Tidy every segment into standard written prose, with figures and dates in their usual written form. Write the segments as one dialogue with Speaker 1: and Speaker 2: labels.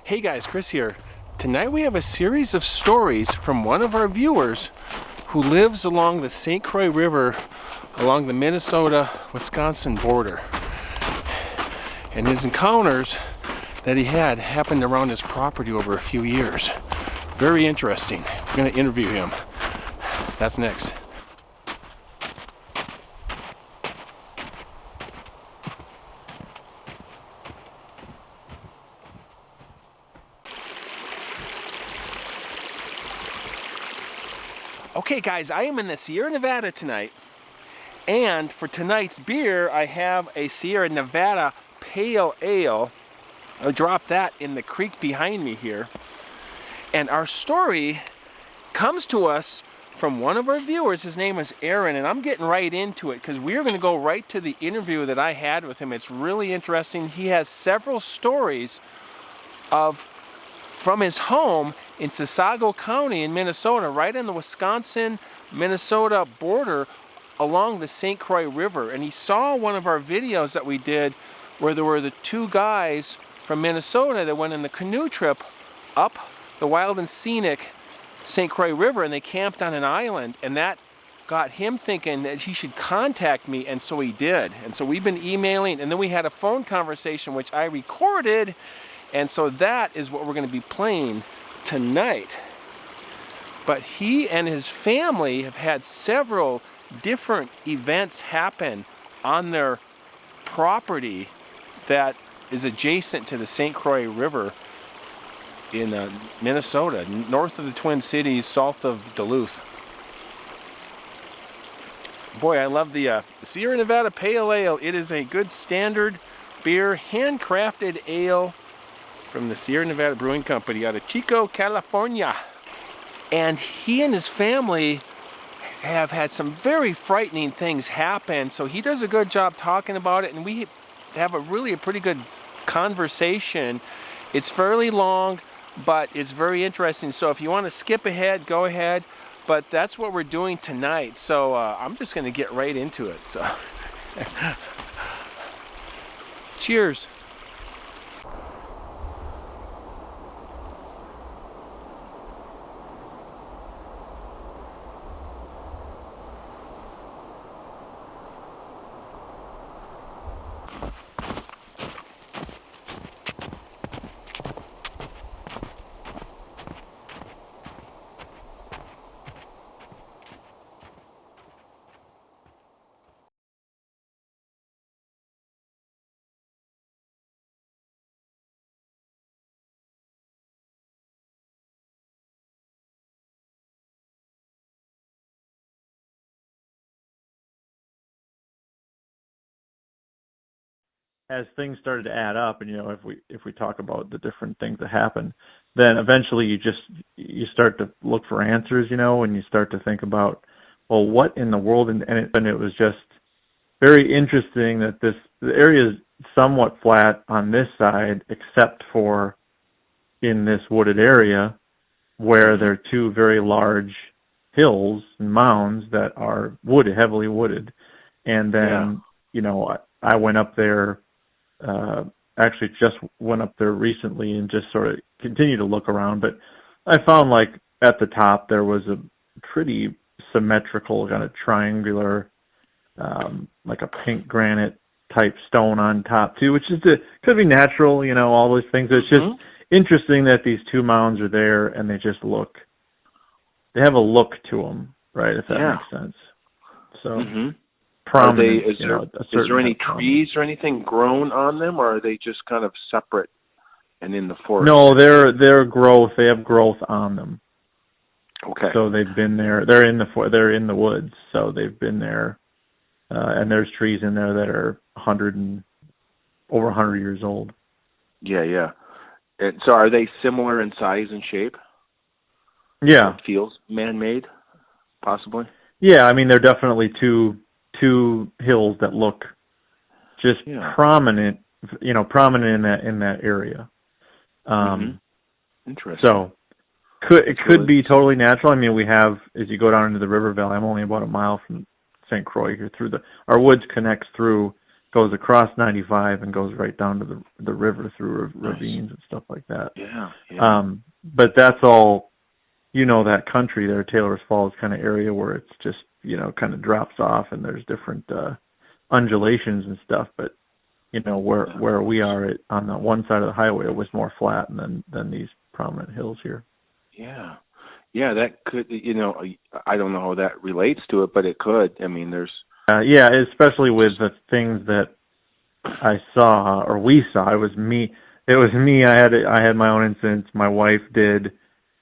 Speaker 1: Hey guys, Chris here. Tonight we have a series of stories from one of our viewers who lives along the St. Croix River along the Minnesota-Wisconsin border. And his encounters that he had happened around his property over a few years. Very interesting. We're going to interview him. That's next. Okay guys, I am in the Sierra Nevada tonight, and for tonight's beer I have a Sierra Nevada Pale Ale. I'll drop that in the creek behind me here. And our story comes to us from one of our viewers. His name is Aaron, and I'm getting right into it because we're going to go right to the interview that I had with him. It's really interesting. He has several stories from his home in Sasago County in Minnesota, right on the Wisconsin-Minnesota border along the St. Croix River. And he saw one of our videos that we did where there were the two guys from Minnesota that went on the canoe trip up the wild and scenic St. Croix River, and they camped on an island, and that got him thinking that he should contact me, and so he did. And so we've been emailing, and then we had a phone conversation which I recorded, and so that is what we're going to be playing tonight. But he and his family have had several different events happen on their property that is adjacent to the St. Croix River in Minnesota, north of the Twin Cities, south of Duluth. Boy, I love the Sierra Nevada Pale Ale. It is a good standard beer, handcrafted ale from the Sierra Nevada Brewing Company out of Chico, California. And he and his family have had some very frightening things happen, so he does a good job talking about it, and we have a pretty good conversation. It's fairly long, but it's very interesting, so if you want to skip ahead, go ahead, but that's what we're doing tonight, so I'm just going to get right into it. So cheers.
Speaker 2: As things started to add up, and if we talk about the different things that happen, then eventually you start to look for answers, and you start to think about, well, what in the world, and it was just very interesting that the area is somewhat flat on this side, except for in this wooded area where there are two very large hills and mounds that are heavily wooded, and then I went up there. Actually just went up there recently and just sort of continued to look around, but I found like at the top there was a pretty symmetrical kind of triangular like a pink granite type stone on top too, which could be natural, all those things. It's just interesting that these two mounds are there and they have a look to them, right, if that makes sense. So prominent.
Speaker 1: Is there any trees or anything grown on them, or are they just kind of separate and in the forest?
Speaker 2: No, they're growth. They have growth on them.
Speaker 1: Okay.
Speaker 2: So they've been there. They're in the woods. So they've been there, and there's trees in there that are over 100 years old.
Speaker 1: Yeah. And so are they similar in size and shape?
Speaker 2: Yeah.
Speaker 1: It feels man-made, possibly.
Speaker 2: Yeah, I mean they're definitely two hills that look just prominent, prominent in that area.
Speaker 1: Interesting.
Speaker 2: So it could be totally natural. I mean, we have, as you go down into the river valley, I'm only about a mile from St. Croix here our woods connects through goes across 95 and goes right down to the river through ravines and stuff like that.
Speaker 1: Yeah, yeah.
Speaker 2: But that's all, that country there, Taylor's Falls kind of area where it's just, kind of drops off and there's different undulations and stuff. But, where we are on the one side of the highway, it was more flat than these prominent hills here.
Speaker 3: Yeah. Yeah, that could, I don't know how that relates to it, but it could. I mean, there's...
Speaker 2: yeah, especially with the things that I saw or we saw. It was me. I had my own incidents. My wife did.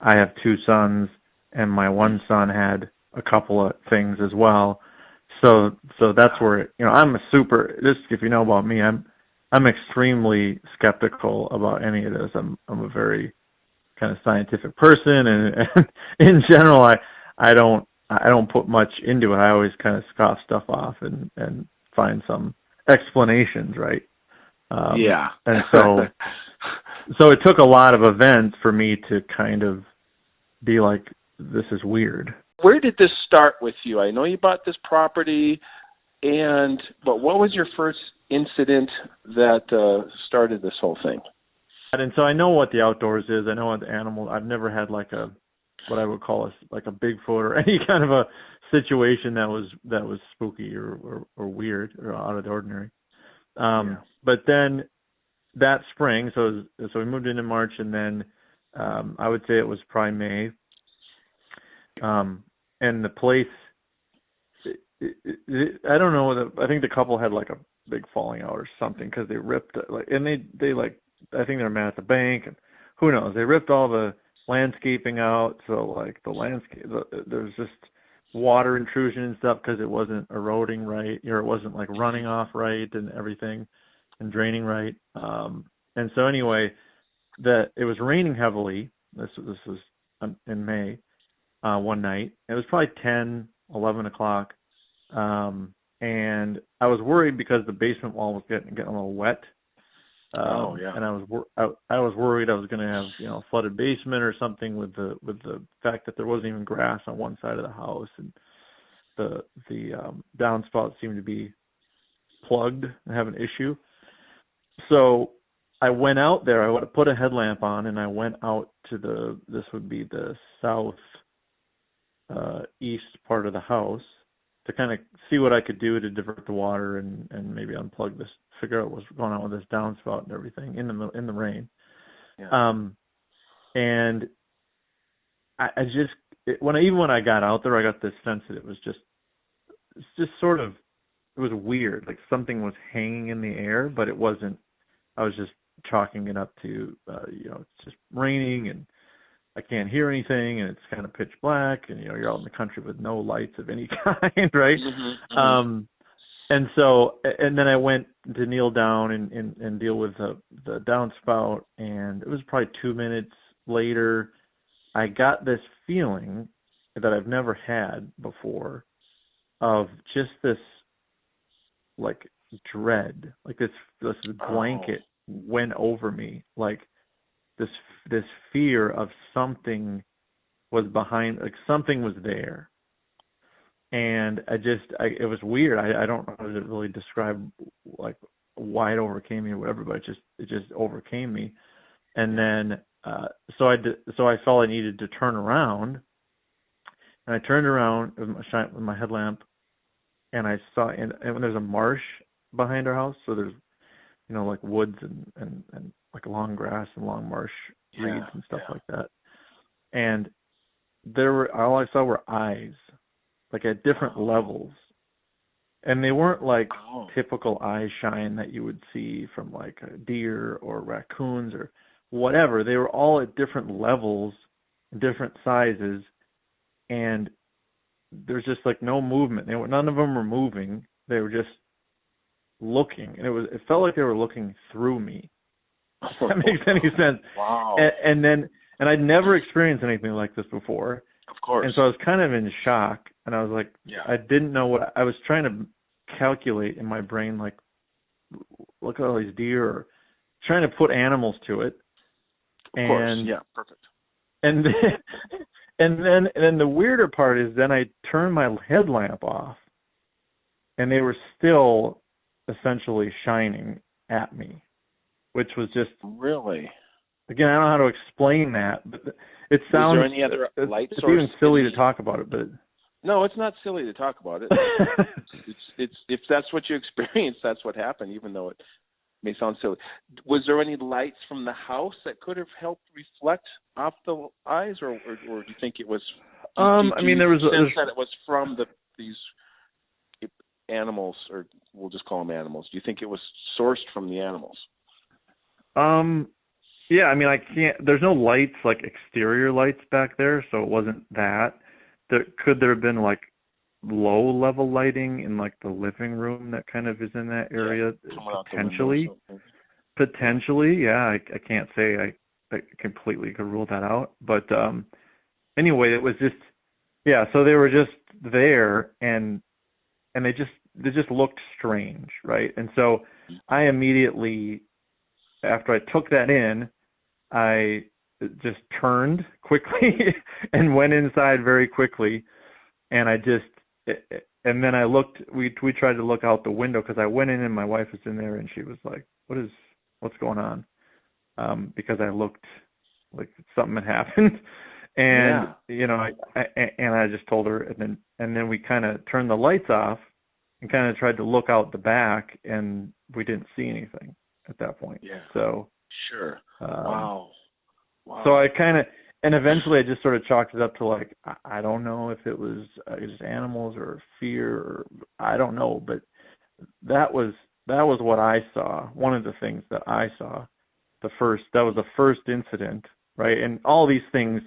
Speaker 2: I have 2 sons, and my one son had a couple of things as well. So that's where I'm if you know about me, I'm extremely skeptical about any of this. I'm a very kind of scientific person, and in general, I don't put much into it. I always kind of scoff stuff off and find some explanations, right?
Speaker 3: Yeah.
Speaker 2: And so it took a lot of events for me to kind of be like, this is weird.
Speaker 3: Where did this start with you? I know you bought this property, but what was your first incident that started this whole thing?
Speaker 2: And so I know what the outdoors is. I know what the animal. I've never had what I would call a Bigfoot or any kind of a situation that was spooky or weird or out of the ordinary. But then that spring, so we moved in March, and then I would say it was probably May. And the place, I don't know. I think the couple had like a big falling out or something because they ripped and they I think they're mad at the bank, and who knows? They ripped all the landscaping out, so like there's just water intrusion and stuff because it wasn't eroding right, or it wasn't like running off right and everything, and draining right. And so anyway, it was raining heavily. This was in May, one night. It was probably 10, 11 o'clock, and I was worried because the basement wall was getting a little wet. And I was worried I was going to have a flooded basement or something with the fact that there wasn't even grass on one side of the house, and the downspout seemed to be plugged and have an issue. So I went out there. I put a headlamp on, and I went out to this would be the south east part of the house to kind of see what I could do to divert the water and maybe unplug this, figure out what's going on with this downspout and everything in the rain.
Speaker 3: Yeah.
Speaker 2: And when I got out there, I got this sense that it was just sort of, it was weird. Like something was hanging in the air, but it wasn't. I was just chalking it up to, it's just raining and I can't hear anything, and it's kind of pitch black, and you're out in the country with no lights of any kind, right? Mm-hmm. And then I went to kneel down and deal with the downspout, and it was probably 2 minutes later, I got this feeling that I've never had before of just this like dread, like this blanket went over me, like this fear of something was behind, like something was there. And it was weird. I don't know how to really describe like why it overcame me or whatever, but it just overcame me. And then, so I felt I needed to turn around, and I turned around with my headlamp, and I saw, and there's a marsh behind our house. So there's, like woods and like long grass and long marsh reeds and stuff like that. And all I saw were eyes, like at different levels. And they weren't like typical eye shine that you would see from like a deer or raccoons or whatever. They were all at different levels, different sizes, and there's just like no movement. None of them were moving. They were just looking, and it felt like they were looking through me. If that makes any sense.
Speaker 3: Wow.
Speaker 2: And I'd never experienced anything like this before.
Speaker 3: Of course.
Speaker 2: And so I was kind of in shock, and I was like, I didn't know what I was trying to calculate in my brain, like, look at all these deer, or trying to put animals to it.
Speaker 3: Of course. Yeah, perfect.
Speaker 2: And then the weirder part is then I turned my headlamp off, and they were still essentially shining at me, which was just
Speaker 3: Really?
Speaker 2: again, I don't know how to explain that, but it sounds
Speaker 3: Was there any other light
Speaker 2: it's
Speaker 3: source?
Speaker 2: even silly to talk about it, but
Speaker 3: No, it's not silly to talk about it. It's if that's what you experienced, that's what happened, even though it may sound silly. Was there any lights from the house that could have helped reflect off the eyes, or do you think it was?
Speaker 2: I mean, there was
Speaker 3: sense that it was from these animals, or we'll just call them animals. Do you think it was sourced from the animals?
Speaker 2: Yeah, I mean, I can't. There's no lights like exterior lights back there, so it wasn't that. Could there have been like low level lighting in like the living room that kind of is in that area? Potentially, yeah. I can't say I completely could rule that out, but anyway, it was just so they were just there, and they just looked strange, right? And so I immediately, after I took that in, I just turned quickly and went inside very quickly, and and then I looked. We tried to look out the window because I went in and my wife was in there, and she was like, "What's going on?" Because I looked like something had happened. And I just told her, and then we kind of turned the lights off and kind of tried to look out the back, and we didn't see anything at that point.
Speaker 3: Yeah.
Speaker 2: So
Speaker 3: sure. Wow.
Speaker 2: So I and eventually I just sort of chalked it up to like, I don't know if it was just animals or fear, or I don't know, but that was what I saw. One of the things that I saw, that was the first incident, right? And all these things,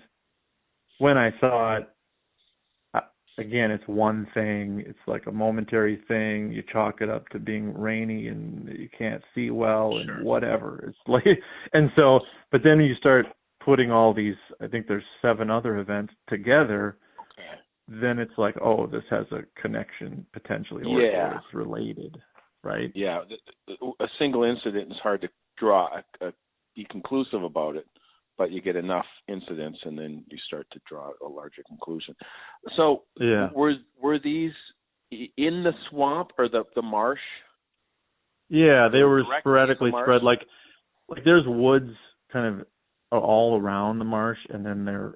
Speaker 2: when I saw it, again, it's one thing. It's like a momentary thing. You chalk it up to being rainy and you can't see well and whatever. It's like, and so, but then you start putting all these, I think there's 7 other events together. Okay. Then it's like, oh, this has a connection potentially, or it's related, right?
Speaker 3: Yeah. A single incident is hard to be conclusive about it. But you get enough incidents, and then you start to draw a larger conclusion. So, were these in the swamp or the marsh?
Speaker 2: Yeah, they were sporadically spread. Like there's woods kind of all around the marsh, and then there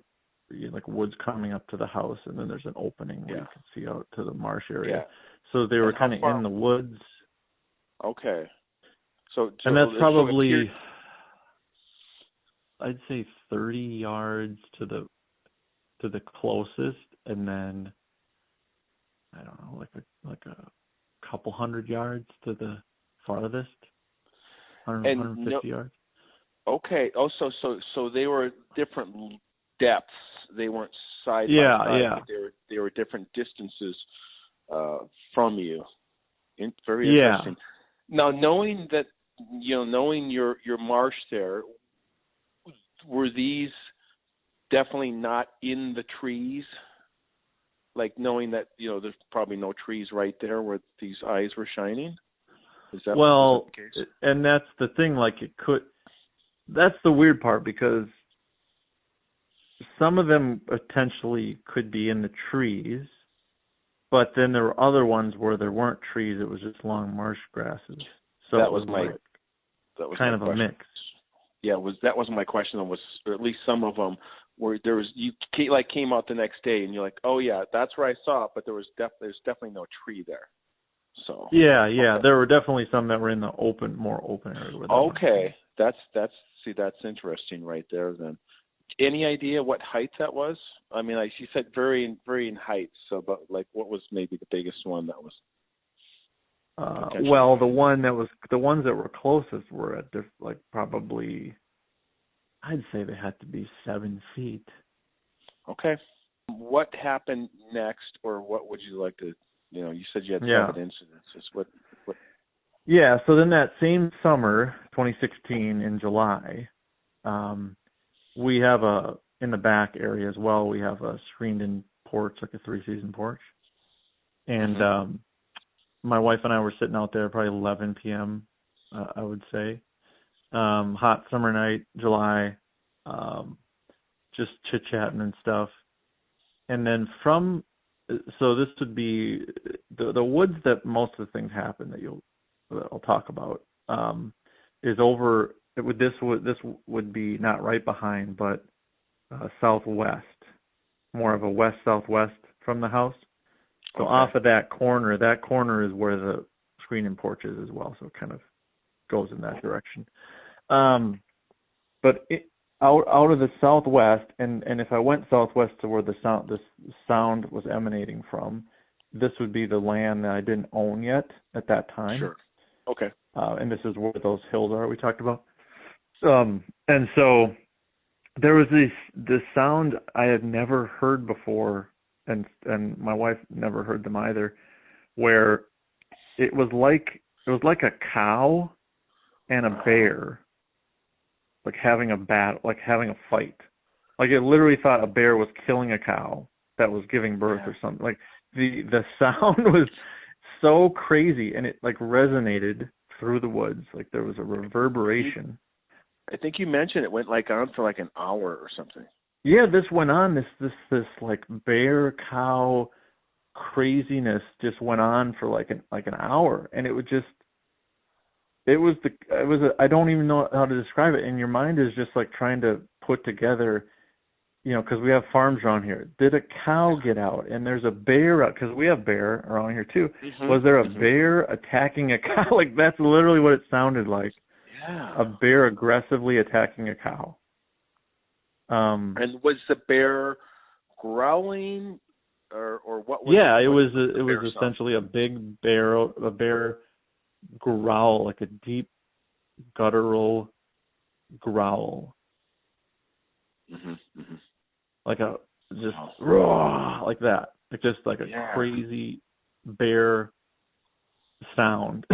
Speaker 2: like woods coming up to the house, and then there's an opening where you can see out to the marsh area. Yeah. So they were kind of in the woods.
Speaker 3: Okay. So
Speaker 2: and that's probably, I'd say 30 yards to the closest, and then I don't know, like a couple hundred yards to the farthest, 150 yards.
Speaker 3: Okay. Oh, so they were different depths. They weren't side by side.
Speaker 2: Yeah.
Speaker 3: But they were different distances from you. Very interesting. Now, knowing that, knowing your marsh there, were these definitely not in the trees? Like knowing that, there's probably no trees right there where these eyes were shining? Was that the case?
Speaker 2: And that's the thing, that's the weird part, because some of them potentially could be in the trees, but then there were other ones where there weren't trees, it was just long marsh grasses. So
Speaker 3: that was
Speaker 2: kind of a mix.
Speaker 3: Yeah, that wasn't my question. Or at least some of them where there was, you came out the next day and you're like, oh yeah, that's where I saw it, but there's definitely no tree there. So okay.
Speaker 2: There were definitely some that were in the more open area.
Speaker 3: Okay, that's interesting right there. Then, any idea what height that was? I mean, you said varying heights. So, but what was maybe the biggest one that was?
Speaker 2: Well, the ones that were closest were at probably, I'd say they had to be 7 feet.
Speaker 3: Okay. What happened next, or what would you like to, you said you had 7 incidences. What?
Speaker 2: Yeah, so then that same summer, 2016, in July, we have in the back area as well, we have a screened-in porch, like a 3-season porch. And my wife and I were sitting out there probably 11 p.m., I would say. Hot summer night, July, just chit-chatting and stuff. And then so this would be the woods that most of the things happen that you'll that I'll talk about is over. This would be not right behind, but southwest, more of a west southwest from the house. So off of that corner is where the screening porch is as well. So it kind of goes in that direction. But out of the southwest, and if I went southwest to where the sound was emanating from, this would be the land that I didn't own yet at that time.
Speaker 3: Sure. Okay.
Speaker 2: And this is where those hills are we talked about. And so there was this sound I had never heard before, and my wife never heard them either, where it was like a cow and a bear, like having a fight. Like it literally thought a bear was killing a cow that was giving birth or something. Like the sound was so crazy, and it like resonated through the woods. Like there was a reverberation.
Speaker 3: I think you mentioned it went on for an hour or something.
Speaker 2: Yeah, this went on. This like bear cow craziness just went on for like an hour, and I don't even know how to describe it. And your mind is just like trying to put together, because we have farms around here. Did a cow get out? And there's a bear out, because we have bear around here too. Mm-hmm. Was there a bear attacking a cow? Like that's literally what it sounded like.
Speaker 3: Yeah.
Speaker 2: A bear aggressively attacking a cow.
Speaker 3: And was the bear growling, or what was
Speaker 2: it was essentially a big bear growl, like a deep guttural growl.
Speaker 3: Mm-hmm, mm-hmm.
Speaker 2: Like a just raw, like that. Like just like a crazy bear sound.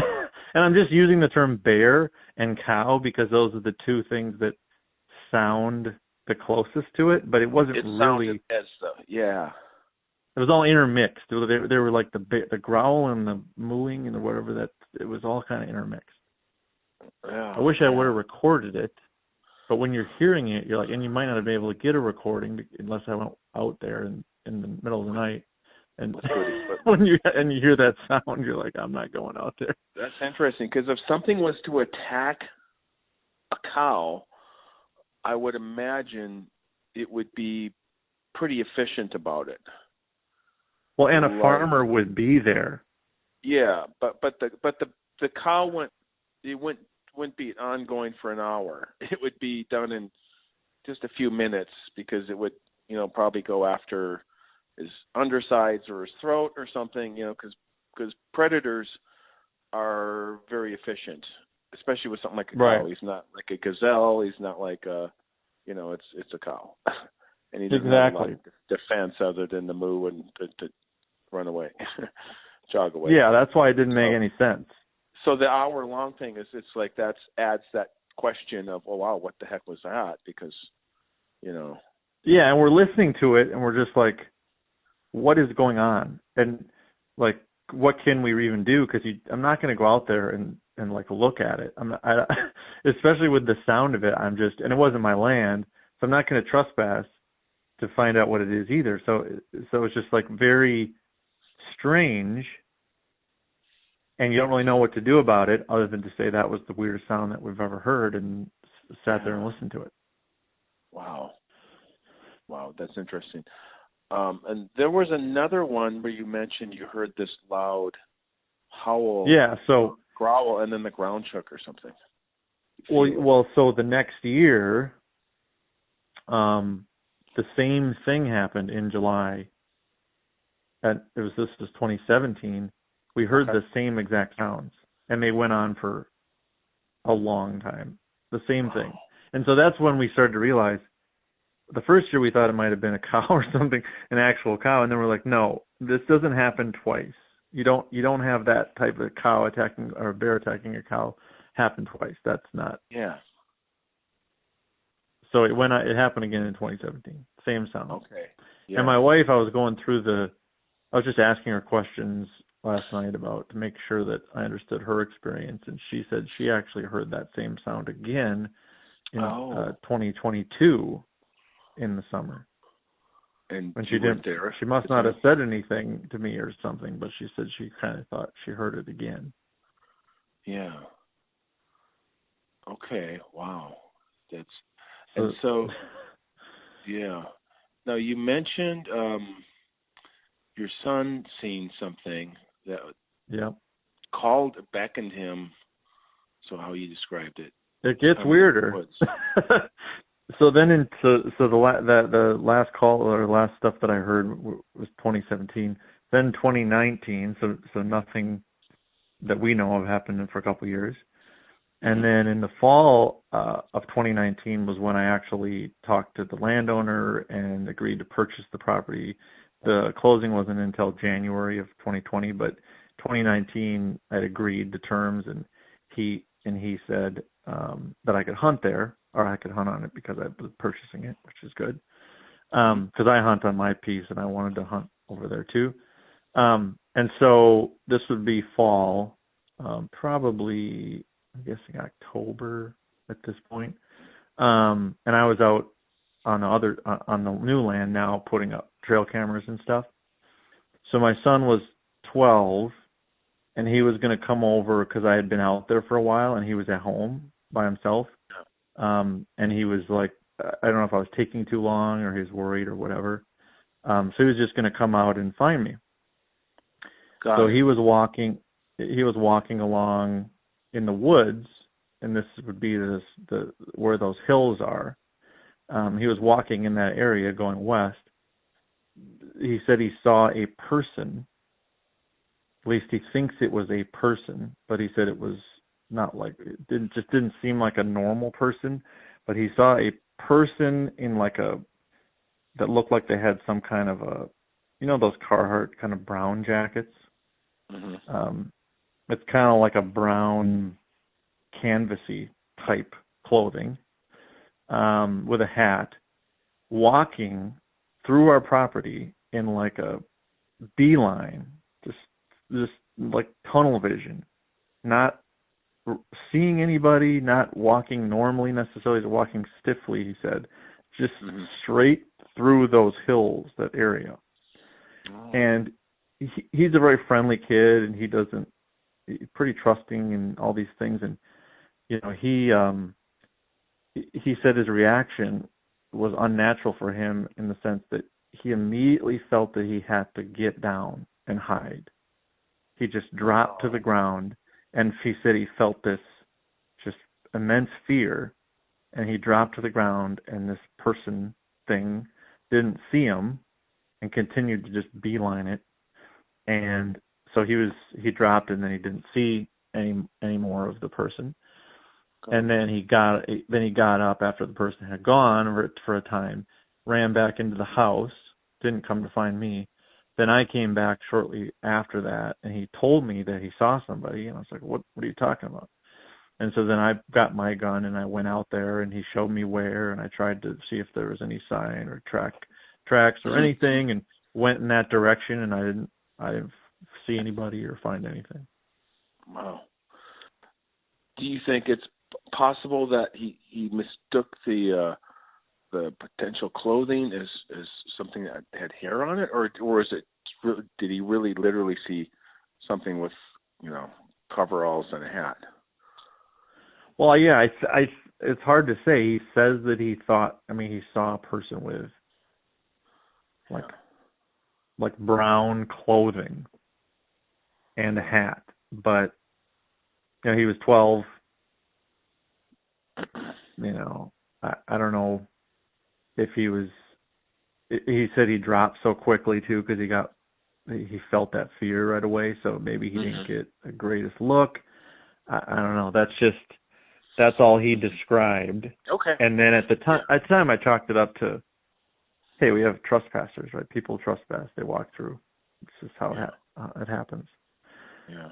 Speaker 2: And I'm just using the term bear and cow because those are the two things that sound the closest to it, but it wasn't really. It was all intermixed. They were like the growl and the mooing and whatever that. It was all kind of intermixed.
Speaker 3: Yeah,
Speaker 2: I wish I would have recorded it, but when you're hearing it, you're like, and you might not be able to get a recording unless I went out there in the middle of the night. And when you hear that sound, you're like, I'm not going out there.
Speaker 3: That's interesting, because if something was to attack a cow, I would imagine it would be pretty efficient about it.
Speaker 2: Well, and a farmer would be there.
Speaker 3: Yeah, but the cow wouldn't be ongoing for an hour. It would be done in just a few minutes, because it would probably go after his undersides or his throat or something, because predators are very efficient, especially with something like a cow. He's not like a gazelle. He's not like it's a cow. And he doesn't have a lot of defense other than the moo and to run away, jog away.
Speaker 2: Yeah, that's why it didn't make any sense.
Speaker 3: So the hour-long thing it's like adds that question of, oh, wow, what the heck was that? Because,
Speaker 2: Yeah, and we're listening to it, and we're just like, what is going on? And like, what can we even do? Because I'm not going to go out there and like look at it. Especially with the sound of it. And it wasn't my land, so I'm not going to trespass to find out what it is either. So it's just like very strange, and you don't really know what to do about it other than to say that was the weirdest sound that we've ever heard, and sat there and listened to it.
Speaker 3: Wow, that's interesting. And there was another one where you mentioned you heard this loud howl.
Speaker 2: Yeah, so
Speaker 3: growl, and then the ground shook or something.
Speaker 2: Well, so the next year, the same thing happened in July. This was 2017. We heard the same exact sounds, and they went on for a long time. The same thing. And so that's when we started to realize, the first year we thought it might have been a cow or something, an actual cow, and then we're like, no, this doesn't happen twice. You don't have that type of cow attacking or a bear attacking a cow happen twice. That's not.
Speaker 3: Yeah.
Speaker 2: So it happened again in 2017. Same sound.
Speaker 3: Okay. Yeah.
Speaker 2: And my wife, I was just asking her questions last night to make sure that I understood her experience, and she said she actually heard that same sound again in 2022 in the summer.
Speaker 3: And
Speaker 2: she didn't. There. She must not have said anything to me or something, but she said she kind of thought she heard it again.
Speaker 3: Yeah. Okay. Wow. And so yeah. Now you mentioned your son seeing something that beckoned him. So how you described it?
Speaker 2: It gets weirder. So then, the last call or last stuff that I heard was 2017. Then 2019. So nothing that we know of happened for a couple of years. And then in the fall of 2019 was when I actually talked to the landowner and agreed to purchase the property. The closing wasn't until January of 2020, but 2019 I'd agreed to terms, and he said that I could hunt there, or I could hunt on it because I was purchasing it, which is good. Because I hunt on my piece and I wanted to hunt over there too. And so this would be fall, probably I'm guessing October at this point. And I was out on the new land now putting up trail cameras and stuff. So my son was 12 and he was going to come over because I had been out there for a while and he was at home by himself. And he was like, I don't know if I was taking too long or he was worried or whatever. So he was just going to come out and find me. He was walking along in the woods, and this would be where those hills are. He was walking in that area going west. He said he saw a person. At least he thinks it was a person, but he said it was not like, it didn't seem like a normal person, but he saw a person in that looked like they had some kind of those Carhartt kind of brown jackets. Mm-hmm. It's kind of like a brown canvasy type clothing, with a hat, walking through our property in like a beeline, just like tunnel vision, not seeing anybody, not walking normally necessarily, just walking stiffly, he said, just straight through those hills, that area. Oh. And he's a very friendly kid, and he's pretty trusting and all these things. And, he said his reaction was unnatural for him in the sense that he immediately felt that he had to get down and hide. He just dropped to the ground, and he said he felt this just immense fear, and he dropped to the ground, and this person thing didn't see him and continued to just beeline it. And so he dropped, and then he didn't see any more of the person. And then he got up after the person had gone for a time, ran back into the house, didn't come to find me. Then I came back shortly after that, and he told me that he saw somebody, and I was like, what are you talking about? And so then I got my gun, and I went out there, and he showed me where, and I tried to see if there was any sign or tracks or anything, and went in that direction, and I didn't see anybody or find anything.
Speaker 3: Wow. Do you think it's possible that he mistook the potential clothing as something that had hair on it, or is it did he really literally see something with coveralls and a hat?
Speaker 2: Well, yeah, it's hard to say. He says that he saw a person with like brown clothing and a hat, but he was 12. I don't know if he was. He said he dropped so quickly too because he felt that fear right away. So maybe he didn't get the greatest look. I don't know. That's all he described. Okay. And then at the time I chalked it up to, hey, we have trespassers, right? People trespass. They walk through. This is how it happens. Yeah.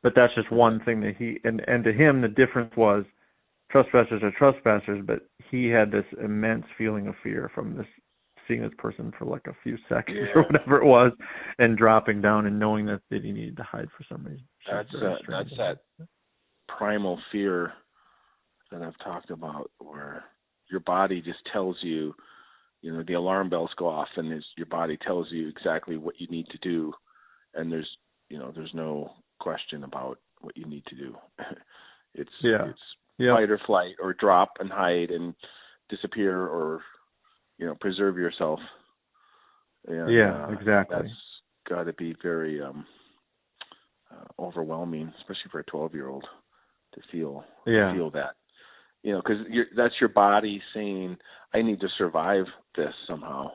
Speaker 2: But that's just one thing that and to him the difference was trespassers are trespassers, but he had this immense feeling of fear from seeing this person for like a few seconds or whatever it was, and dropping down and knowing that he needed to hide for some reason.
Speaker 3: That's that primal fear that I've talked about, where your body just tells you, the alarm bells go off, and your body tells you exactly what you need to do, and there's no question about what you need to do. It's
Speaker 2: Yep.
Speaker 3: fight or flight, or drop and hide and disappear, or preserve yourself. And,
Speaker 2: exactly.
Speaker 3: That's got to be very overwhelming, especially for a 12-year-old to feel that. Because that's your body saying, "I need to survive this somehow,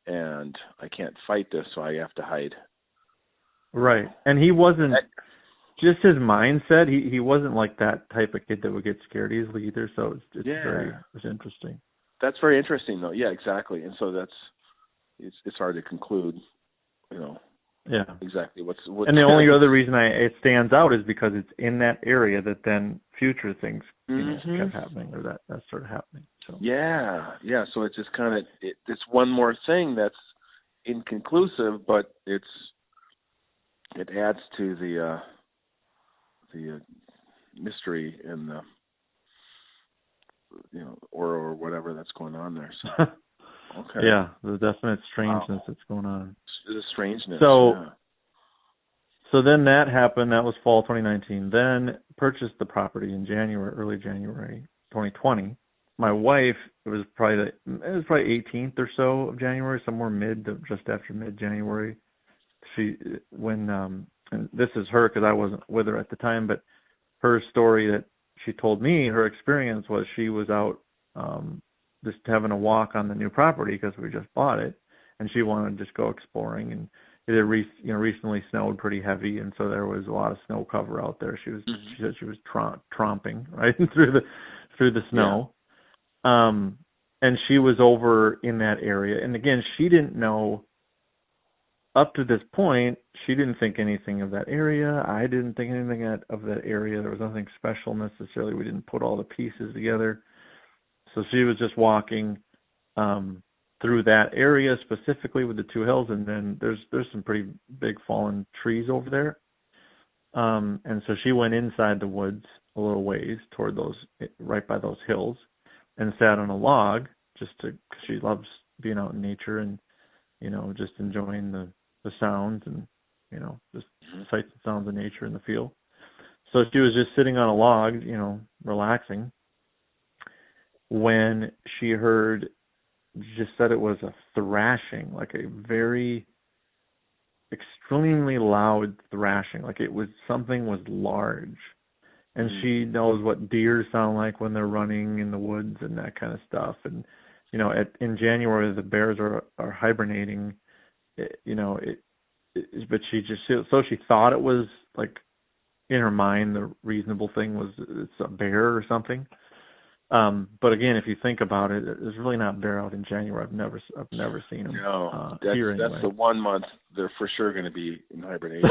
Speaker 3: and I can't fight this, so I have to hide."
Speaker 2: Right, and he wasn't. Just his mindset, he wasn't like that type of kid that would get scared easily either. So it's interesting.
Speaker 3: That's very interesting, though. Yeah, exactly. And so it's hard to conclude, exactly what's.
Speaker 2: And the only other reason it stands out is because it's in that area that then future things kept happening, or that started happening. So
Speaker 3: yeah. So it's just kind of it's one more thing that's inconclusive, but it adds to the mystery and the or whatever that's going on there. So okay.
Speaker 2: Yeah, the definite strangeness that's going on.
Speaker 3: The strangeness.
Speaker 2: So then that happened. That was fall 2019. Then purchased the property in early January 2020. My wife, it was probably 18th or so of January, somewhere just after mid-January. And this is her, because I wasn't with her at the time, but her story that she told me, her experience was she was out just having a walk on the new property because we just bought it, and she wanted to just go exploring. And it had recently snowed pretty heavy, and so there was a lot of snow cover out there. She said she was tromping right through the snow, and she was over in that area. And again, she didn't know. Up to this point, she didn't think anything of that area. I didn't think anything of that area. There was nothing special necessarily. We didn't put all the pieces together. So she was just walking through that area specifically with the two hills, and then there's some pretty big fallen trees over there. And so she went inside the woods a little ways toward right by those hills, and sat on a log because she loves being out in nature and just enjoying the sounds and just sights and sounds of nature in the field. So she was just sitting on a log, relaxing, when she heard, just said it was a thrashing, like a very extremely loud thrashing, like something was large. And she knows what deer sound like when they're running in the woods and that kind of stuff. And in January the bears are hibernating. But she thought it was, like, in her mind the reasonable thing was it's a bear or something. But again, if you think about it, there's really not bear out in January. I've never seen them.
Speaker 3: No,
Speaker 2: here anyway.
Speaker 3: That's the 1 month they're for sure going to be in hibernation,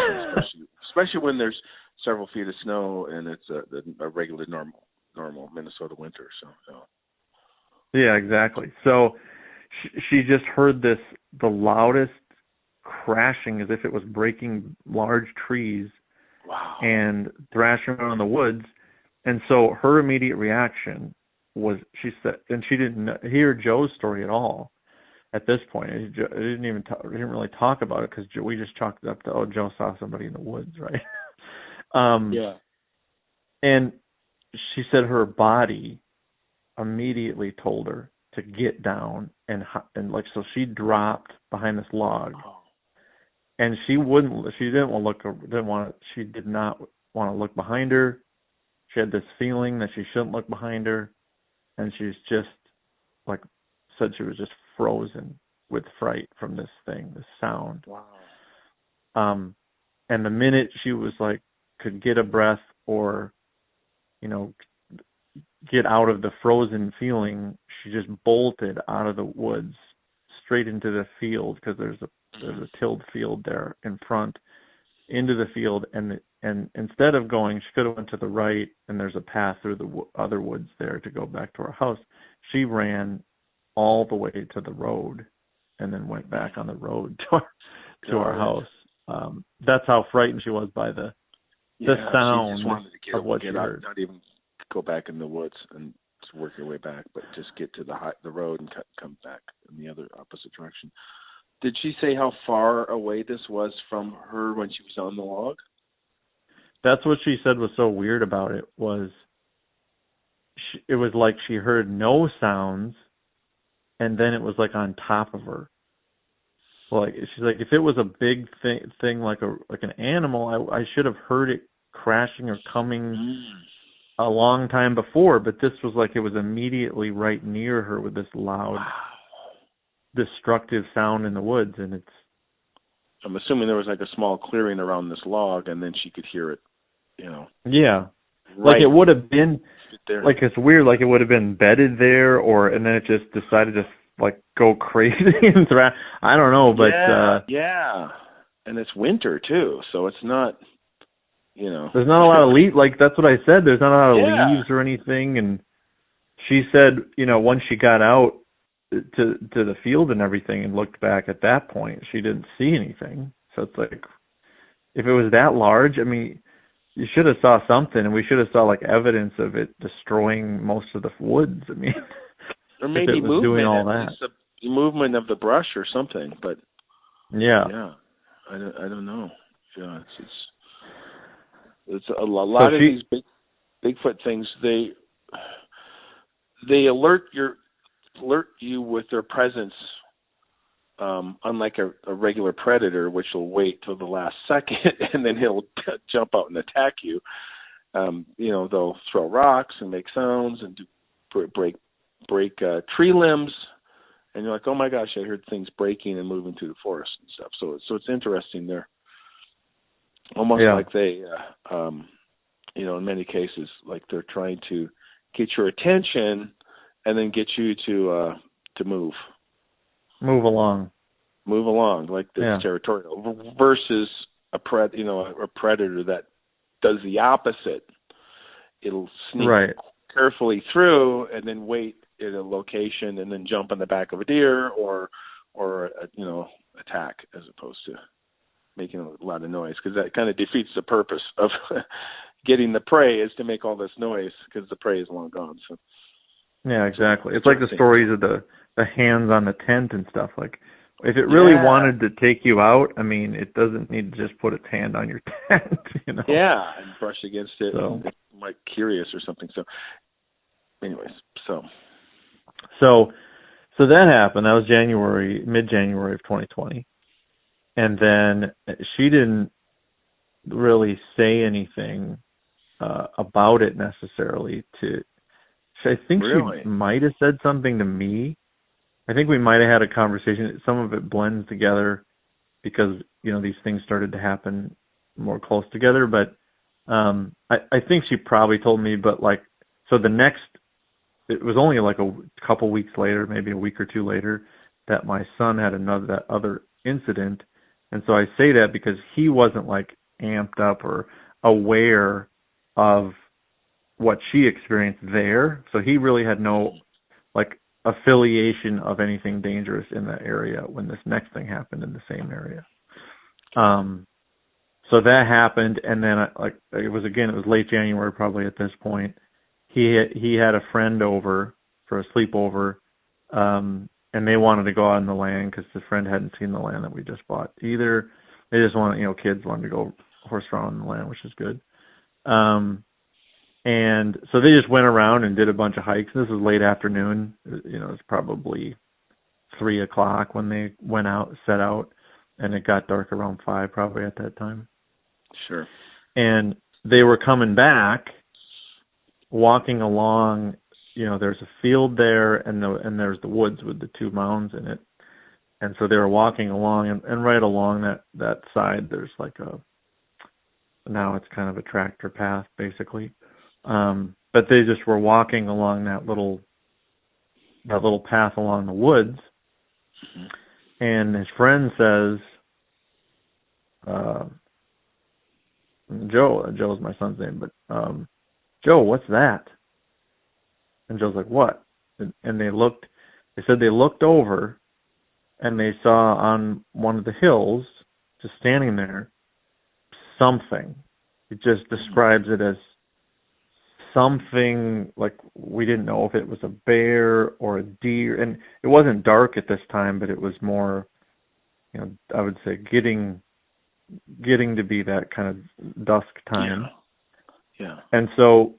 Speaker 3: especially when there's several feet of snow and it's a regular normal Minnesota winter. So.
Speaker 2: Yeah, exactly. So she just heard the loudest crashing, as if it was breaking large trees.
Speaker 3: Wow.
Speaker 2: And thrashing around the woods. And so her immediate reaction was, she said, and she didn't hear Joe's story at all at this point. It didn't really talk about it, because we just chalked it up to, Joe saw somebody in the woods, right?
Speaker 3: Yeah.
Speaker 2: And she said her body immediately told her to get down and so she dropped behind this log.
Speaker 3: Oh.
Speaker 2: And she did not want to look behind her. She had this feeling that she shouldn't look behind her, and she's just said she was just frozen with fright from this sound.
Speaker 3: Wow.
Speaker 2: And the minute she was could get a breath or, get out of the frozen feeling, she just bolted out of the woods straight into the field, because there's a tilled field there in front, into the field, and instead of going, she could have went to the right, and there's a path through the other woods there to go back to her house. She ran all the way to the road and then went back on the road to our house. That's how frightened she was by the sound
Speaker 3: she just wanted to
Speaker 2: of what she heard.
Speaker 3: Not even go back in the woods and just work your way back, but just get to the road and come back in the other opposite direction. Did she say how far away this was from her when she was on the log?
Speaker 2: That's what she said was so weird about it was it was like she heard no sounds, and then it was like on top of her. Like she's like, if it was a big thing like an animal, I should have heard it crashing or coming a long time before. But this was like it was immediately right near her with this loud, destructive sound in the woods, and it's.
Speaker 3: I'm assuming there was like a small clearing around this log, and then she could hear it.
Speaker 2: Yeah,
Speaker 3: right.
Speaker 2: Like it would have been.
Speaker 3: There.
Speaker 2: Like it's weird. Like it would have been bedded there, and then it just decided to like go crazy and I don't know, but
Speaker 3: yeah, and it's winter too, so it's not,
Speaker 2: There's not a lot of leaves. Like that's what I said. There's not a lot of leaves or anything. And she said, once she got out to the field and everything and looked back at that point, she didn't see anything. So it's like, if it was that large, I mean, you should have saw something, and we should have saw like evidence of it destroying most of the woods. I mean,
Speaker 3: or maybe
Speaker 2: if it was doing all that,
Speaker 3: the movement of the brush or something. But
Speaker 2: yeah,
Speaker 3: I don't know. Yeah, it's a lot of these Bigfoot things. They alert you with their presence. Unlike a regular predator, which will wait till the last second and then he'll jump out and attack you. They'll throw rocks and make sounds and break tree limbs, and you're like, oh my gosh, I heard things breaking and moving through the forest and stuff. So it's interesting there. Almost like they, in many cases, like they're trying to get your attention and then get you to move. Move along, like this territorial, versus a predator that does the opposite. It'll sneak carefully through and then wait at a location and then jump on the back of a deer or attack, as opposed to making a lot of noise, because that kind of defeats the purpose of getting the prey, is to make all this noise because the prey is long gone. So.
Speaker 2: Yeah, exactly. It's like the stories of the hands on the tent and stuff. Like, if it really wanted to take you out, I mean, it doesn't need to just put its hand on your tent,
Speaker 3: Yeah, and brush against it. So. It's like curious or something. So, anyways, so
Speaker 2: that happened. That was mid-January of 2020. And then she didn't really say anything about it necessarily I think she might have said something to me. I think we might have had a conversation. Some of it blends together because, these things started to happen more close together. But I think she probably told me, but it was only like a couple weeks later, maybe a week or two later, that my son had that other incident. And so I say that because he wasn't like amped up or aware of what she experienced there. So he really had no affiliation of anything dangerous in that area when this next thing happened in the same area. So that happened, and then it was late January probably at this point. He had a friend over for a sleepover, and they wanted to go out on the land because the friend hadn't seen the land that we just bought either. They just wanted, kids wanted to go horse around the land, which is good. And so they just went around and did a bunch of hikes. This was late afternoon. It's probably 3:00 when they set out, and it got dark around 5 probably at that time.
Speaker 3: Sure.
Speaker 2: And they were coming back, walking along. There's a field there, and there's the woods with the two mounds in it. And so they were walking along, and right along that side, there's now it's kind of a tractor path basically. But they just were walking along that little path along the woods. Mm-hmm. And his friend says, Joe's my son's name, but Joe, what's that? And Joe's like, what? And they said they looked over and they saw on one of the hills, just standing there, something. It just describes it as something, like we didn't know if it was a bear or a deer. And it wasn't dark at this time, but it was more, I would say getting getting to be that kind of dusk time.
Speaker 3: Yeah.
Speaker 2: And so,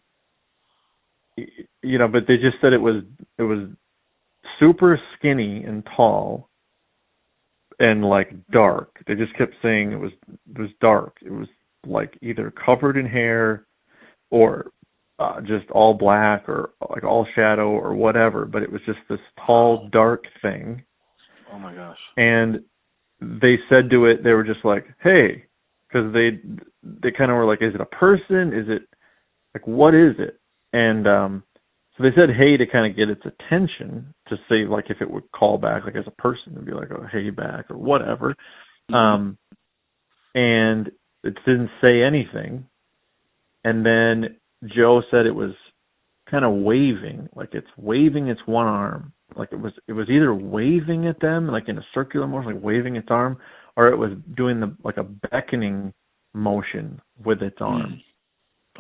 Speaker 2: but they just said it was super skinny and tall and like dark. They just kept saying it was dark. It was like either covered in hair or just all black or like all shadow or whatever, but it was just this tall, dark thing.
Speaker 3: Oh my gosh.
Speaker 2: And they said to it, they were just like, hey, because they kind of were like, is it a person? Is it, like, what is it? And so they said hey to kind of get its attention, to say, like, if it would call back, like, as a person, it'd be like, oh, hey back or whatever. And it didn't say anything. And then Joe said it was kind of waving, like it's waving its one arm. Like it was either waving at them, like in a circular motion, like waving its arm, or it was doing like a beckoning motion with its arm.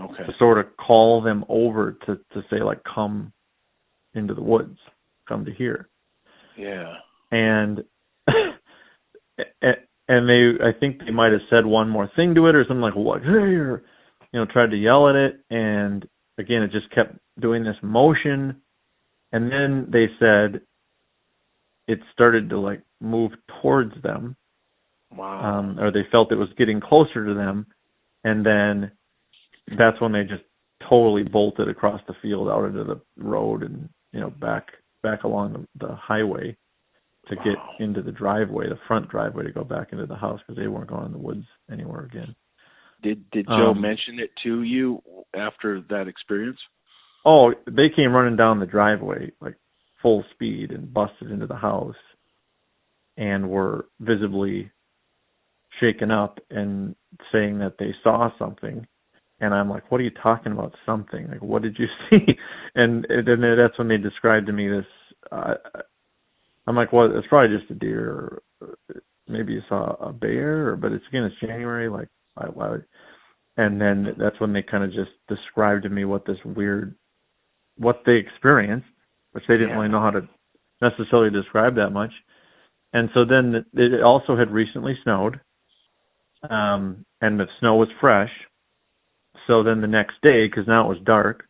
Speaker 3: Okay.
Speaker 2: To sort of call them over to say, like, come into the woods, come to here.
Speaker 3: Yeah.
Speaker 2: And I think they might have said one more thing to it or something like, what, hey, or, tried to yell at it. And again, it just kept doing this motion. And then they said it started to, like, move towards them.
Speaker 3: Wow.
Speaker 2: Or they felt it was getting closer to them. And then that's when they just totally bolted across the field out into the road and, back along the highway to get into the driveway, the front driveway, to go back into the house, because they weren't going in the woods anywhere again.
Speaker 3: Did Joe mention it to you after that experience?
Speaker 2: Oh, they came running down the driveway, like full speed, and busted into the house and were visibly shaken up and saying that they saw something. And I'm like, what are you talking about, something? Like, what did you see? And then that's when they described to me this. I'm like, well, it's probably just a deer, or maybe you saw a bear, but it's January. Like, why would? And then that's when they kind of just described to me what they experienced, which they didn't really know how to necessarily describe that much. And so then it also had recently snowed, and the snow was fresh. So then the next day, because now it was dark,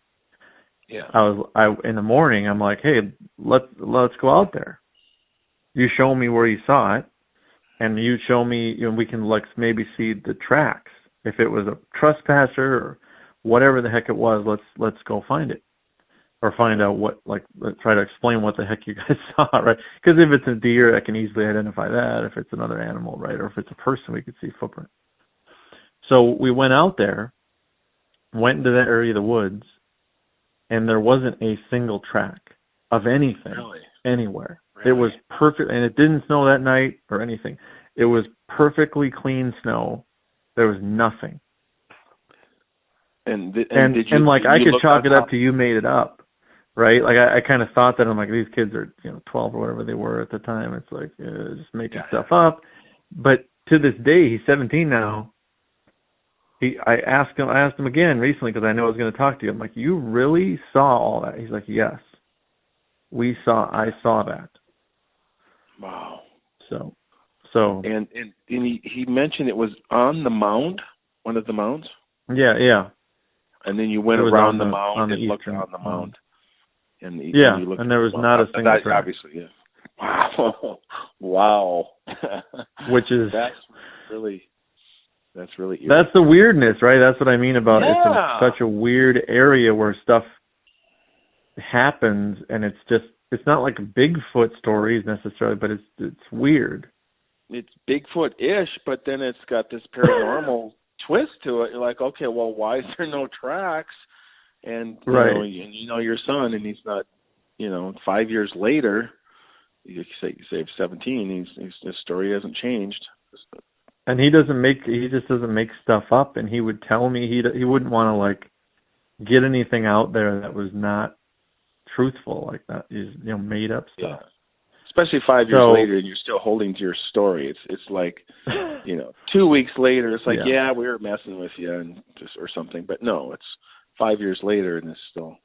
Speaker 2: I in the morning, I'm like, hey, let's go out there. You show me where you saw it, and you show me, we can maybe see the tracks. If it was a trespasser or whatever the heck it was, let's go find it, or find out let's try to explain what the heck you guys saw, right? Because if it's a deer, I can easily identify that. If it's another animal, right, or if it's a person, we could see footprint. So we went out there. Went into that area of the woods, and there wasn't a single track of anything anywhere. Really? It was perfect, and it didn't snow that night or anything. It was perfectly clean snow. There was nothing.
Speaker 3: And
Speaker 2: I could chalk it up to you made it up, right? Like I kind of thought that. I'm like, these kids are 12 or whatever they were at the time. It's like just making stuff up. But to this day, he's 17 now. I asked him again recently, because I know I was going to talk to you. I'm like, you really saw all that? He's like, yes, I saw that.
Speaker 3: Wow.
Speaker 2: So.
Speaker 3: And he mentioned it was on the mound, one of the mounds.
Speaker 2: Yeah.
Speaker 3: And then you went around the mound and looked on the mound. And
Speaker 2: and there was not a single track.
Speaker 3: Obviously, yeah. Wow.
Speaker 2: Which is
Speaker 3: That's really eerie.
Speaker 2: That's the weirdness, right? That's what I mean about it's such a weird area where stuff happens, and it's not like Bigfoot stories necessarily, but it's weird.
Speaker 3: It's Bigfoot-ish, but then it's got this paranormal twist to it. You're like, okay, well, why is there no tracks? And your son, and he's not, 5 years later, you say 17, his story hasn't changed.
Speaker 2: And he just doesn't make stuff up. And he would tell me he wouldn't want to get anything out there that was not truthful, like that. He's made up stuff.
Speaker 3: Yeah. Especially 5 years later, and you're still holding to your story. It's like 2 weeks later, it's like we were messing with you or something. But no, it's 5 years later, and it's still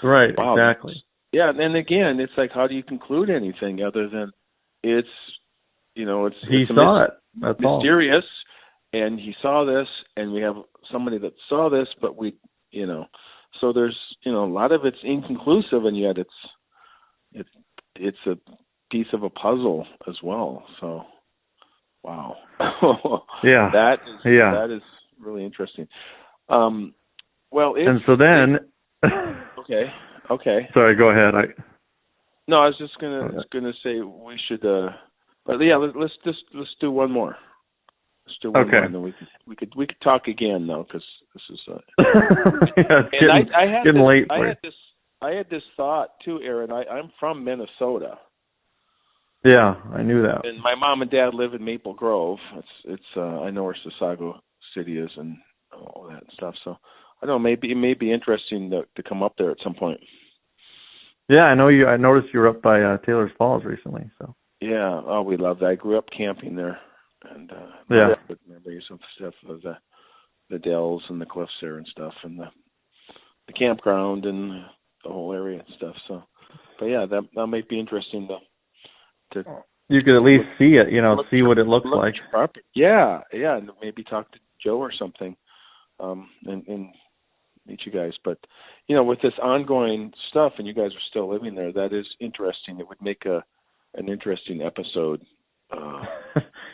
Speaker 2: right. Wow, exactly.
Speaker 3: Yeah, and again, it's like, how do you conclude anything other than it's.
Speaker 2: He saw it. That's
Speaker 3: mysterious. All. And he saw this, and we have somebody that saw this, but we, so there's, a lot of it's inconclusive, and yet it's a piece of a puzzle as well. So, wow.
Speaker 2: Yeah.
Speaker 3: That is really interesting.
Speaker 2: And so then.
Speaker 3: Okay.
Speaker 2: Sorry, go ahead.
Speaker 3: No, I was just gonna say we should. But yeah, let's do one more. Let's do one more, and then we could talk again though, because this is.
Speaker 2: It's getting late.
Speaker 3: I had this thought too, Aaron. I'm from Minnesota.
Speaker 2: Yeah, I knew that.
Speaker 3: And my mom and dad live in Maple Grove. It's I know where Sasago City is and all that stuff. So I don't know. Maybe it may be interesting to come up there at some point.
Speaker 2: Yeah, I know you. I noticed you were up by Taylor's Falls recently. So.
Speaker 3: Yeah. Oh, we love that. I grew up camping there, and memories of stuff of the dells and the cliffs there and stuff, and the campground and the whole area and stuff. So, but yeah, that might be interesting to.
Speaker 2: You could at least see it, see what it looks like.
Speaker 3: Yeah, and maybe talk to Joe or something, and meet you guys. But with this ongoing stuff, and you guys are still living there, that is interesting. It would make an interesting episode.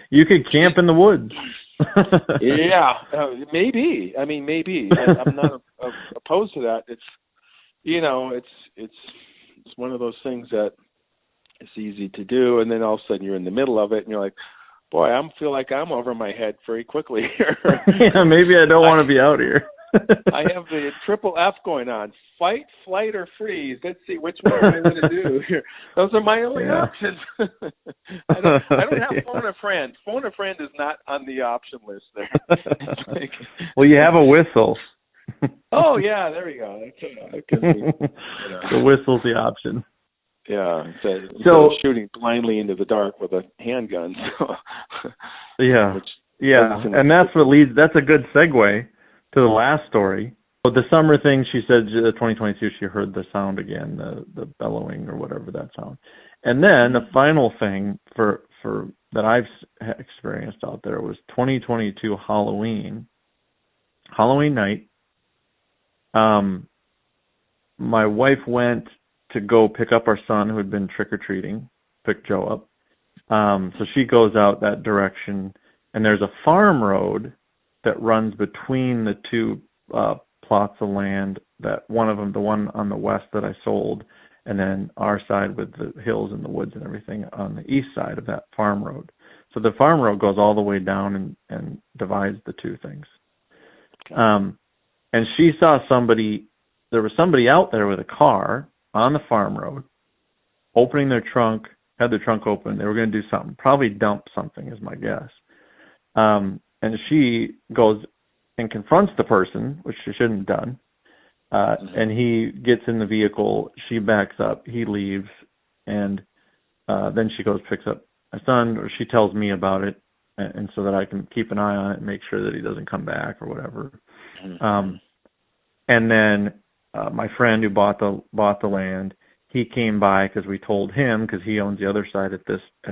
Speaker 2: You could camp in the woods.
Speaker 3: Yeah, maybe. I mean, maybe. I'm not opposed to that. It's it's one of those things that it's easy to do, and then all of a sudden you're in the middle of it, and you're like, boy, I feel like I'm over my head very quickly here.
Speaker 2: Yeah, maybe I don't want to be out here.
Speaker 3: I have the triple F going on. Fight, flight, or freeze. Let's see, which one am I going to do here? Those are my only options. I don't have phone a friend. Phone a friend is not on the option list there.
Speaker 2: Well, you have a whistle.
Speaker 3: Oh, yeah, there we go. That could be,
Speaker 2: The whistle's the option.
Speaker 3: Yeah, so shooting blindly into the dark with a handgun.
Speaker 2: Yeah, and that's a good segue to the last story. But the summer thing, she said 2022, she heard the sound again, the bellowing or whatever that sound. And then the final thing for that I've experienced out there was 2022 Halloween night. My wife went to go pick up our son who had been trick-or-treating, pick Joe up. So she goes out that direction, and there's a farm road that runs between the two plots of land, that one of them, the one on the west that I sold, and then our side with the hills and the woods and everything on the east side of that farm road. So the farm road goes all the way down and divides the two things. Okay. And she saw there was somebody out there with a car on the farm road, opening their trunk, had their trunk open. They were going to do something, probably dump something is my guess. And she goes and confronts the person, which she shouldn't have done. And he gets in the vehicle. She backs up. He leaves. And then she goes, picks up my son, or she tells me about it, and so that I can keep an eye on it and make sure that he doesn't come back or whatever. And then my friend who bought the land, he came by because we told him, because he owns the other side at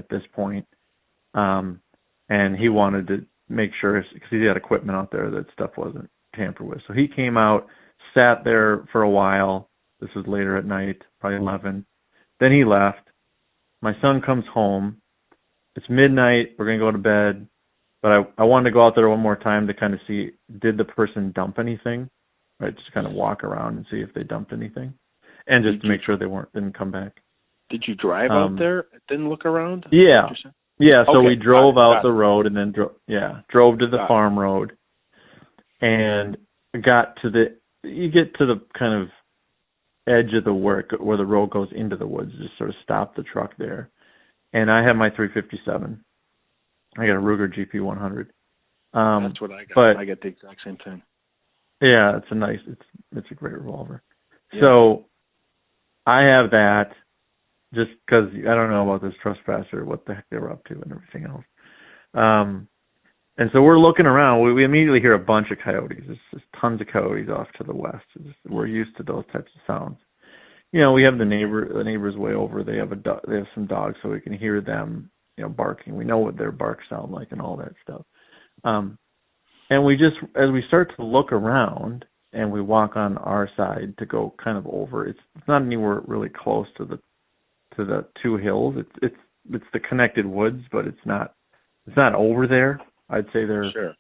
Speaker 2: this point, and he wanted to make sure, because he had equipment out there, that stuff wasn't tampered with. So he came out, sat there for a while. This was later at night, probably 11. Then he left. My son comes home. It's midnight. We're going to go to bed. But I wanted to go out there one more time to kind of see, did the person dump anything? Right, just kind of walk around and see if they dumped anything, and just to make sure they didn't come back. Did
Speaker 3: you drive out there? Didn't look around?
Speaker 2: Yeah. So we drove out the road and then drove to the farm road, and got to you get to the kind of edge of the work where the road goes into the woods. Just sort of stop the truck there, and I have my 357. I got a Ruger GP 100.
Speaker 3: That's what I got. But I got the exact same thing.
Speaker 2: Yeah, it's a great revolver. Yeah. So I have that just because I don't know about this trespasser, what the heck they were up to and everything else. And so we're looking around. We immediately hear a bunch of coyotes. There's just tons of coyotes off to the west. We're used to those types of sounds. We have the neighbors way over. They have some dogs, so we can hear them barking. We know what their barks sound like and all that stuff. And we just, as we start to look around and we walk on our side to go kind of over, it's not anywhere really close to the two hills. It's the connected woods, but it's not over there. I'd say they're,
Speaker 3: sure.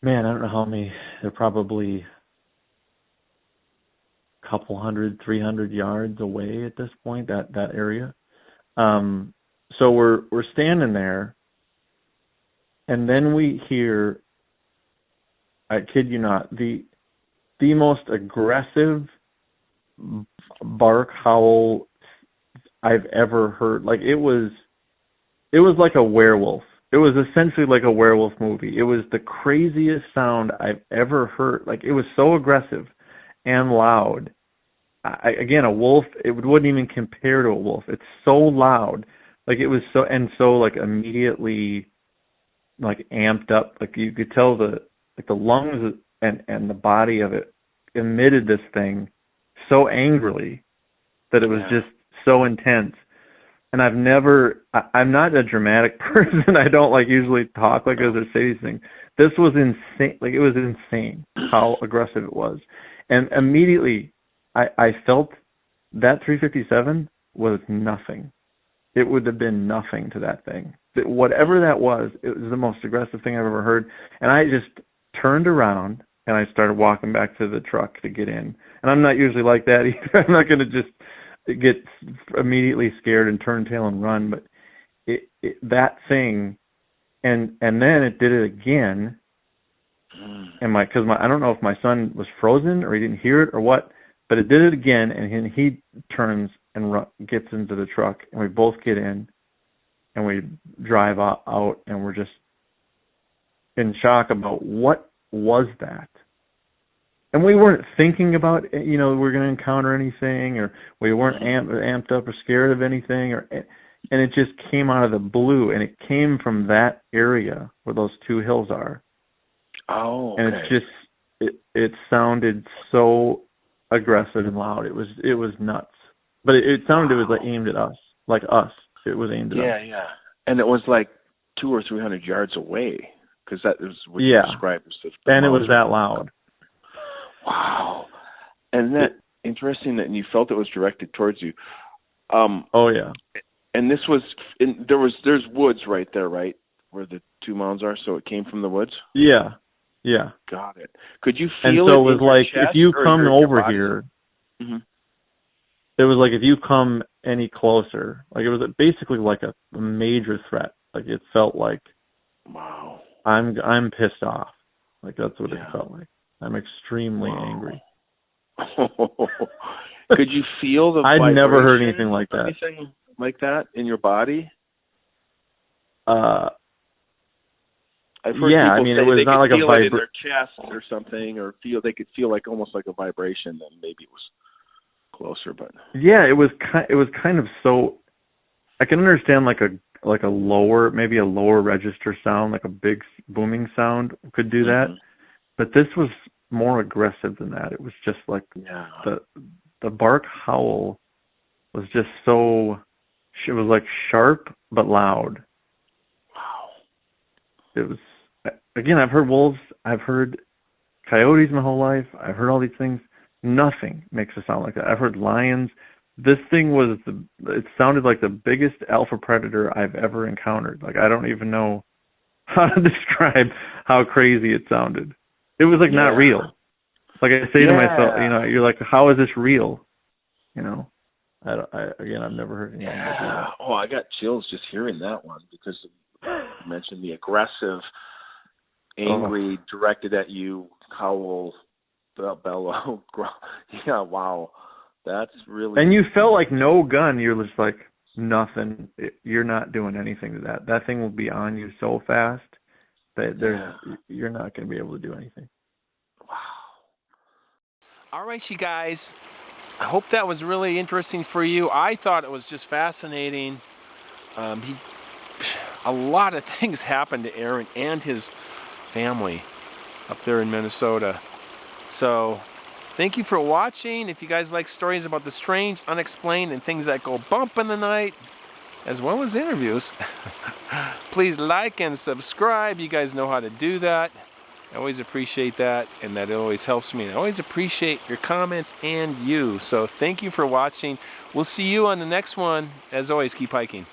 Speaker 2: Man, I don't know how many. They're probably a couple 300 yards away at this point. That area. So we're standing there, and then we hear, I kid you not, the most aggressive bark howl I've ever heard. Like it was like a werewolf. It was essentially like a werewolf movie. It was the craziest sound I've ever heard. Like it was so aggressive and loud. Again, a wolf, it wouldn't even compare to a wolf. It's so loud. Like it was so like immediately like amped up. Like you could tell the lungs and the body of it emitted this thing so angrily that it was just so intense. And I'm not a dramatic person. I don't like usually talk like this or say these things. This was insane. Like it was insane how aggressive it was. And immediately I felt that 357 was nothing. It would have been nothing to that thing. Whatever that was, it was the most aggressive thing I've ever heard. And I just turned around and I started walking back to the truck to get in. And I'm not usually like that either. I'm not going to just get immediately scared and turn tail and run. But that thing, and then it did it again. And because I don't know if my son was frozen or he didn't hear it or what, but it did it again, and he turns and gets into the truck, and we both get in, and we drive out, and we're just in shock about what was that. And we weren't thinking about, we're going to encounter anything, or we weren't amped up or scared of anything, and it just came out of the blue, and it came from that area where those two hills are.
Speaker 3: Oh, okay.
Speaker 2: And it's just, it sounded so aggressive and loud. It was nuts. But it sounded, it was like aimed at us, like us. It was aimed at us.
Speaker 3: Yeah. And it was like 200 or 300 yards away, because that is what you described as
Speaker 2: and it was that loud.
Speaker 3: Wow. And that interesting that you felt it was directed towards you.
Speaker 2: Oh yeah.
Speaker 3: And this was there's woods right there, right, where the two mounds are. So it came from the woods.
Speaker 2: Yeah.
Speaker 3: Got it. Could you feel
Speaker 2: it? And so it was like if you come over here.
Speaker 3: Mm-hmm.
Speaker 2: It was like if you come any closer, like it was basically like a major threat. Like it felt like,
Speaker 3: wow,
Speaker 2: I'm pissed off. Like that's what it felt like. I'm extremely angry.
Speaker 3: Could you feel the?
Speaker 2: I'd never heard anything like that.
Speaker 3: Anything like that in your body? I've heard people say
Speaker 2: it was not like a vibration
Speaker 3: in their chest or something, or they could feel like almost like a vibration. Then maybe it was closer, but
Speaker 2: it was kind of so. I can understand like a lower register sound, like a big booming sound could do that, but this was more aggressive than that. It was just like the bark howl was just so. It was like sharp but loud.
Speaker 3: Wow.
Speaker 2: It was, again, I've heard wolves, I've heard coyotes my whole life, I've heard all these things. Nothing makes a sound like that. I've heard lions. This thing it sounded like the biggest alpha predator I've ever encountered. Like, I don't even know how to describe how crazy it sounded. It was like not real. Like I say to myself, you're like, how is this real? I've never heard anything like that.
Speaker 3: Oh, I got chills just hearing that one, because you mentioned the aggressive, angry, directed at you, howl, bellow. Yeah, wow. That's really...
Speaker 2: And you felt like no gun. You're just like, nothing. You're not doing anything to that. That thing will be on you so fast that you're not going to be able to do anything.
Speaker 3: Wow.
Speaker 1: All right, you guys. I hope that was really interesting for you. I thought it was just fascinating. A lot of things happened to Aaron and his family up there in Minnesota. So thank you for watching. If you guys like stories about the strange, unexplained, and things that go bump in the night, as well as interviews. Please like and subscribe. You guys know how to do that. I always appreciate that, and that always helps me. I always appreciate your comments and you. So thank you for watching. We'll see you on the next one. As always, keep hiking.